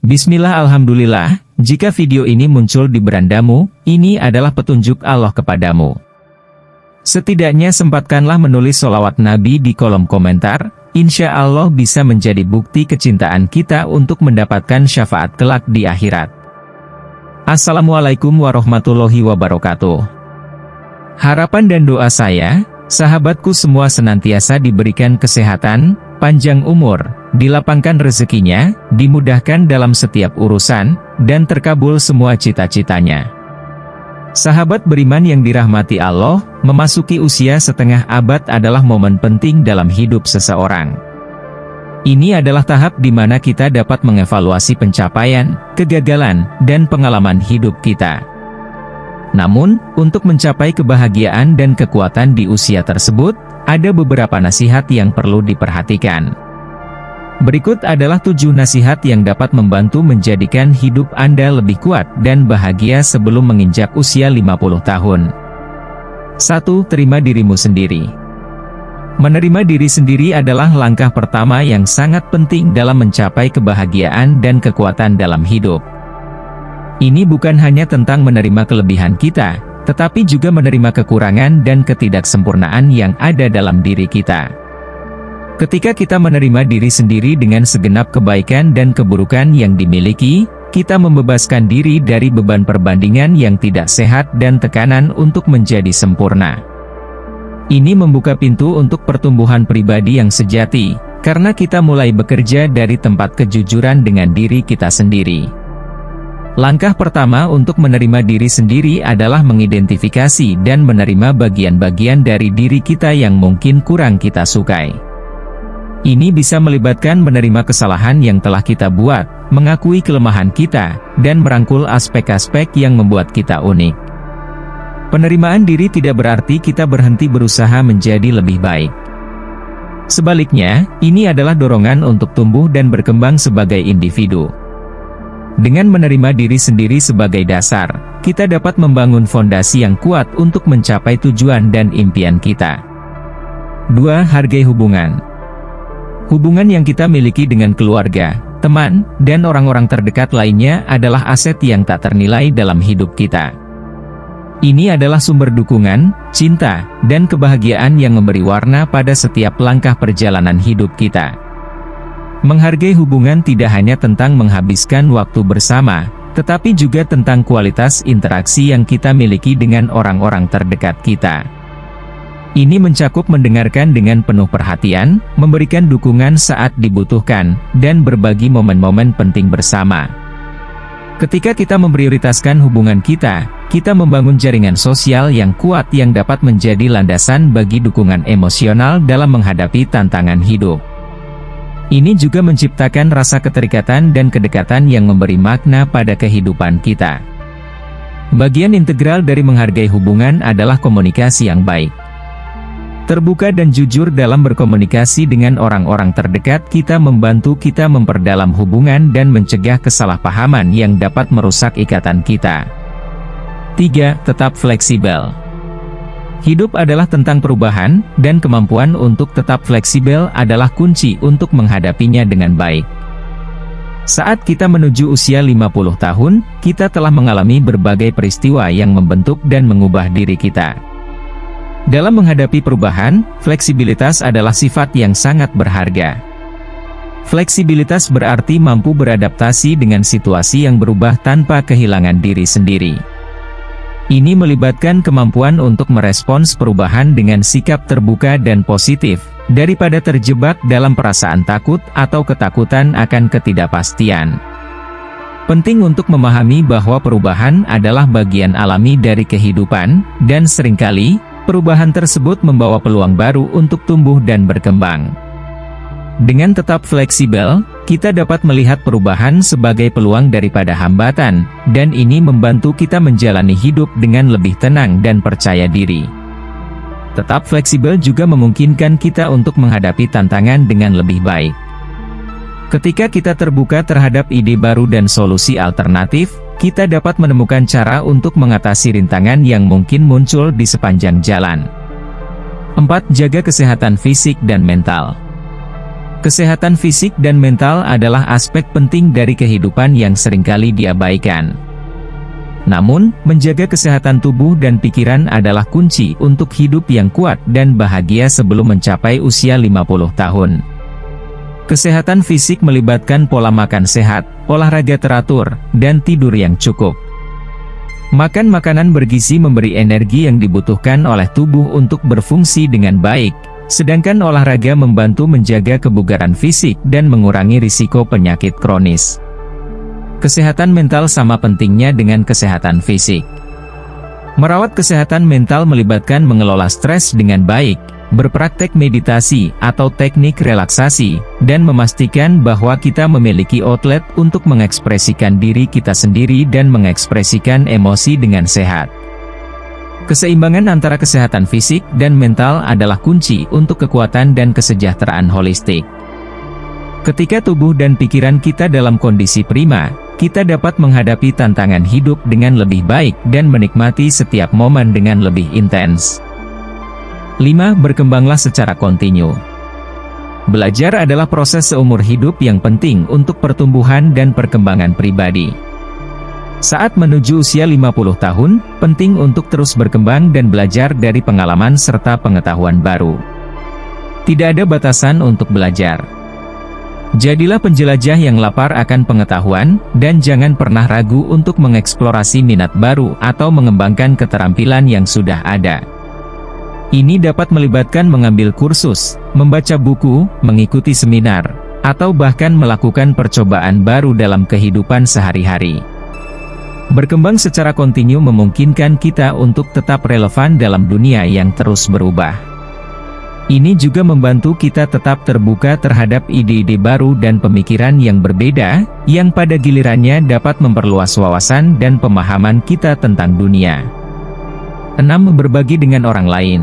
Bismillah, alhamdulillah, jika video ini muncul di berandamu, ini adalah petunjuk Allah kepadamu. Setidaknya sempatkanlah menulis sholawat Nabi di kolom komentar, insya Allah bisa menjadi bukti kecintaan kita untuk mendapatkan syafaat kelak di akhirat. Assalamualaikum warahmatullahi wabarakatuh. Harapan dan doa saya, sahabatku semua senantiasa diberikan kesehatan, panjang umur, dilapangkan rezekinya, dimudahkan dalam setiap urusan, dan terkabul semua cita-citanya. Sahabat beriman yang dirahmati Allah, memasuki usia setengah abad adalah momen penting dalam hidup seseorang. Ini adalah tahap di mana kita dapat mengevaluasi pencapaian, kegagalan, dan pengalaman hidup kita. Namun, untuk mencapai kebahagiaan dan kekuatan di usia tersebut, ada beberapa nasihat yang perlu diperhatikan. Berikut adalah 7 nasihat yang dapat membantu menjadikan hidup Anda lebih kuat dan bahagia sebelum menginjak usia 50 tahun. 1. Terima dirimu sendiri. Menerima diri sendiri adalah langkah pertama yang sangat penting dalam mencapai kebahagiaan dan kekuatan dalam hidup. Ini bukan hanya tentang menerima kelebihan kita, tetapi juga menerima kekurangan dan ketidaksempurnaan yang ada dalam diri kita. Ketika kita menerima diri sendiri dengan segenap kebaikan dan keburukan yang dimiliki, kita membebaskan diri dari beban perbandingan yang tidak sehat dan tekanan untuk menjadi sempurna. Ini membuka pintu untuk pertumbuhan pribadi yang sejati, karena kita mulai bekerja dari tempat kejujuran dengan diri kita sendiri. Langkah pertama untuk menerima diri sendiri adalah mengidentifikasi dan menerima bagian-bagian dari diri kita yang mungkin kurang kita sukai. Ini bisa melibatkan menerima kesalahan yang telah kita buat, mengakui kelemahan kita, dan merangkul aspek-aspek yang membuat kita unik. Penerimaan diri tidak berarti kita berhenti berusaha menjadi lebih baik. Sebaliknya, ini adalah dorongan untuk tumbuh dan berkembang sebagai individu. Dengan menerima diri sendiri sebagai dasar, kita dapat membangun fondasi yang kuat untuk mencapai tujuan dan impian kita. 2. Hargai hubungan. Hubungan yang kita miliki dengan keluarga, teman, dan orang-orang terdekat lainnya adalah aset yang tak ternilai dalam hidup kita. Ini adalah sumber dukungan, cinta, dan kebahagiaan yang memberi warna pada setiap langkah perjalanan hidup kita. Menghargai hubungan tidak hanya tentang menghabiskan waktu bersama, tetapi juga tentang kualitas interaksi yang kita miliki dengan orang-orang terdekat kita. Ini mencakup mendengarkan dengan penuh perhatian, memberikan dukungan saat dibutuhkan, dan berbagi momen-momen penting bersama. Ketika kita memprioritaskan hubungan kita membangun jaringan sosial yang kuat yang dapat menjadi landasan bagi dukungan emosional dalam menghadapi tantangan hidup. Ini juga menciptakan rasa keterikatan dan kedekatan yang memberi makna pada kehidupan kita. Bagian integral dari menghargai hubungan adalah komunikasi yang baik. Terbuka dan jujur dalam berkomunikasi dengan orang-orang terdekat kita membantu kita memperdalam hubungan dan mencegah kesalahpahaman yang dapat merusak ikatan kita. 3. Tetap fleksibel. Hidup adalah tentang perubahan, dan kemampuan untuk tetap fleksibel adalah kunci untuk menghadapinya dengan baik. Saat kita menuju usia 50 tahun, kita telah mengalami berbagai peristiwa yang membentuk dan mengubah diri kita. Dalam menghadapi perubahan, fleksibilitas adalah sifat yang sangat berharga. Fleksibilitas berarti mampu beradaptasi dengan situasi yang berubah tanpa kehilangan diri sendiri. Ini melibatkan kemampuan untuk merespons perubahan dengan sikap terbuka dan positif, daripada terjebak dalam perasaan takut atau ketakutan akan ketidakpastian. Penting untuk memahami bahwa perubahan adalah bagian alami dari kehidupan, dan seringkali, perubahan tersebut membawa peluang baru untuk tumbuh dan berkembang. Dengan tetap fleksibel, kita dapat melihat perubahan sebagai peluang daripada hambatan, dan ini membantu kita menjalani hidup dengan lebih tenang dan percaya diri. Tetap fleksibel juga memungkinkan kita untuk menghadapi tantangan dengan lebih baik. Ketika kita terbuka terhadap ide baru dan solusi alternatif, kita dapat menemukan cara untuk mengatasi rintangan yang mungkin muncul di sepanjang jalan. 4. Jaga kesehatan fisik dan mental. Kesehatan fisik dan mental adalah aspek penting dari kehidupan yang seringkali diabaikan. Namun, menjaga kesehatan tubuh dan pikiran adalah kunci untuk hidup yang kuat dan bahagia sebelum mencapai usia 50 tahun. Kesehatan fisik melibatkan pola makan sehat, olahraga teratur, dan tidur yang cukup. Makan makanan bergizi memberi energi yang dibutuhkan oleh tubuh untuk berfungsi dengan baik, sedangkan olahraga membantu menjaga kebugaran fisik dan mengurangi risiko penyakit kronis. Kesehatan mental sama pentingnya dengan kesehatan fisik. Merawat kesehatan mental melibatkan mengelola stres dengan baik, berpraktek meditasi atau teknik relaksasi, dan memastikan bahwa kita memiliki outlet untuk mengekspresikan diri kita sendiri dan mengekspresikan emosi dengan sehat. Keseimbangan antara kesehatan fisik dan mental adalah kunci untuk kekuatan dan kesejahteraan holistik. Ketika tubuh dan pikiran kita dalam kondisi prima, kita dapat menghadapi tantangan hidup dengan lebih baik dan menikmati setiap momen dengan lebih intens. 5. Berkembanglah secara kontinu. Belajar adalah proses seumur hidup yang penting untuk pertumbuhan dan perkembangan pribadi. Saat menuju usia 50 tahun, penting untuk terus berkembang dan belajar dari pengalaman serta pengetahuan baru. Tidak ada batasan untuk belajar. Jadilah penjelajah yang lapar akan pengetahuan, dan jangan pernah ragu untuk mengeksplorasi minat baru atau mengembangkan keterampilan yang sudah ada. Ini dapat melibatkan mengambil kursus, membaca buku, mengikuti seminar, atau bahkan melakukan percobaan baru dalam kehidupan sehari-hari. Berkembang secara kontinu memungkinkan kita untuk tetap relevan dalam dunia yang terus berubah. Ini juga membantu kita tetap terbuka terhadap ide-ide baru dan pemikiran yang berbeda, yang pada gilirannya dapat memperluas wawasan dan pemahaman kita tentang dunia. 6. Berbagi dengan orang lain.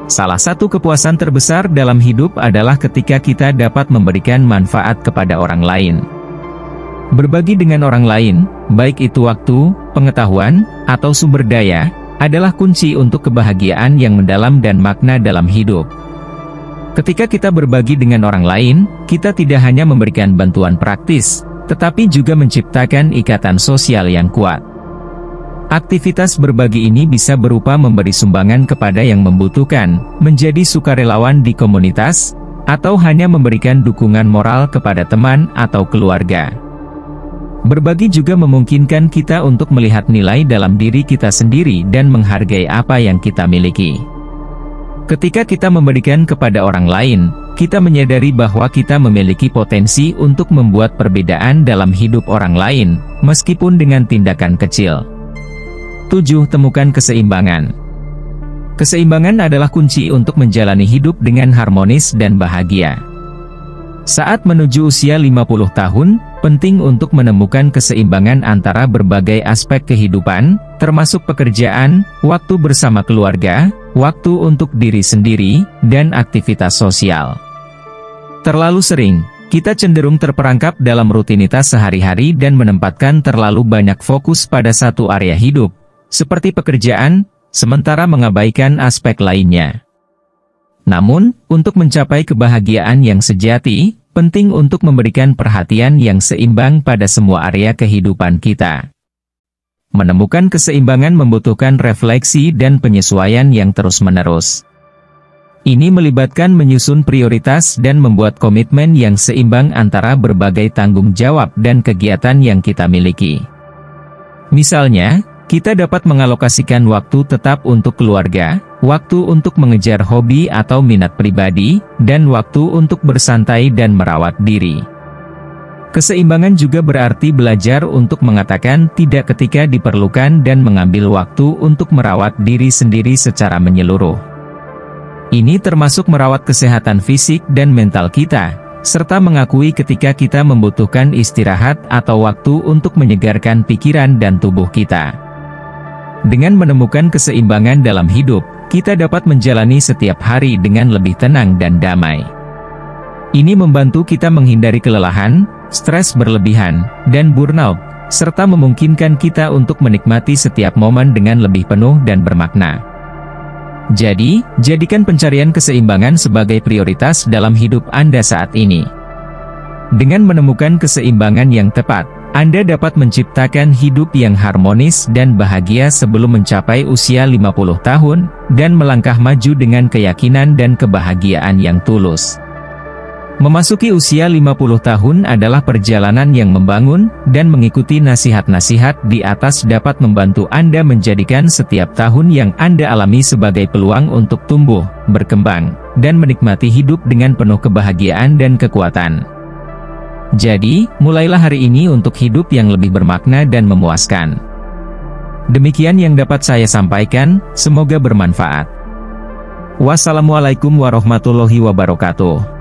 Salah satu kepuasan terbesar dalam hidup adalah ketika kita dapat memberikan manfaat kepada orang lain. Berbagi dengan orang lain, baik itu waktu, pengetahuan, atau sumber daya, adalah kunci untuk kebahagiaan yang mendalam dan makna dalam hidup. Ketika kita berbagi dengan orang lain, kita tidak hanya memberikan bantuan praktis, tetapi juga menciptakan ikatan sosial yang kuat. Aktivitas berbagi ini bisa berupa memberi sumbangan kepada yang membutuhkan, menjadi sukarelawan di komunitas, atau hanya memberikan dukungan moral kepada teman atau keluarga. Berbagi juga memungkinkan kita untuk melihat nilai dalam diri kita sendiri dan menghargai apa yang kita miliki. Ketika kita memberikan kepada orang lain, kita menyadari bahwa kita memiliki potensi untuk membuat perbedaan dalam hidup orang lain, meskipun dengan tindakan kecil. 7. Temukan keseimbangan. Keseimbangan adalah kunci untuk menjalani hidup dengan harmonis dan bahagia. Saat menuju usia 50 tahun, penting untuk menemukan keseimbangan antara berbagai aspek kehidupan, termasuk pekerjaan, waktu bersama keluarga, waktu untuk diri sendiri, dan aktivitas sosial. Terlalu sering, kita cenderung terperangkap dalam rutinitas sehari-hari dan menempatkan terlalu banyak fokus pada satu area hidup, seperti pekerjaan, sementara mengabaikan aspek lainnya. Namun, untuk mencapai kebahagiaan yang sejati, penting untuk memberikan perhatian yang seimbang pada semua area kehidupan kita. Menemukan keseimbangan membutuhkan refleksi dan penyesuaian yang terus-menerus. Ini melibatkan menyusun prioritas dan membuat komitmen yang seimbang antara berbagai tanggung jawab dan kegiatan yang kita miliki. Misalnya, kita dapat mengalokasikan waktu tetap untuk keluarga, waktu untuk mengejar hobi atau minat pribadi, dan waktu untuk bersantai dan merawat diri. Keseimbangan juga berarti belajar untuk mengatakan tidak ketika diperlukan dan mengambil waktu untuk merawat diri sendiri secara menyeluruh. Ini termasuk merawat kesehatan fisik dan mental kita, serta mengakui ketika kita membutuhkan istirahat atau waktu untuk menyegarkan pikiran dan tubuh kita. Dengan menemukan keseimbangan dalam hidup, kita dapat menjalani setiap hari dengan lebih tenang dan damai. Ini membantu kita menghindari kelelahan, stres berlebihan, dan burnout, serta memungkinkan kita untuk menikmati setiap momen dengan lebih penuh dan bermakna. Jadi, jadikan pencarian keseimbangan sebagai prioritas dalam hidup Anda saat ini. Dengan menemukan keseimbangan yang tepat, Anda dapat menciptakan hidup yang harmonis dan bahagia sebelum mencapai usia 50 tahun, dan melangkah maju dengan keyakinan dan kebahagiaan yang tulus. Memasuki usia 50 tahun adalah perjalanan yang membangun, dan mengikuti nasihat-nasihat di atas dapat membantu Anda menjadikan setiap tahun yang Anda alami sebagai peluang untuk tumbuh, berkembang, dan menikmati hidup dengan penuh kebahagiaan dan kekuatan. Jadi, mulailah hari ini untuk hidup yang lebih bermakna dan memuaskan. Demikian yang dapat saya sampaikan, semoga bermanfaat. Wassalamualaikum warahmatullahi wabarakatuh.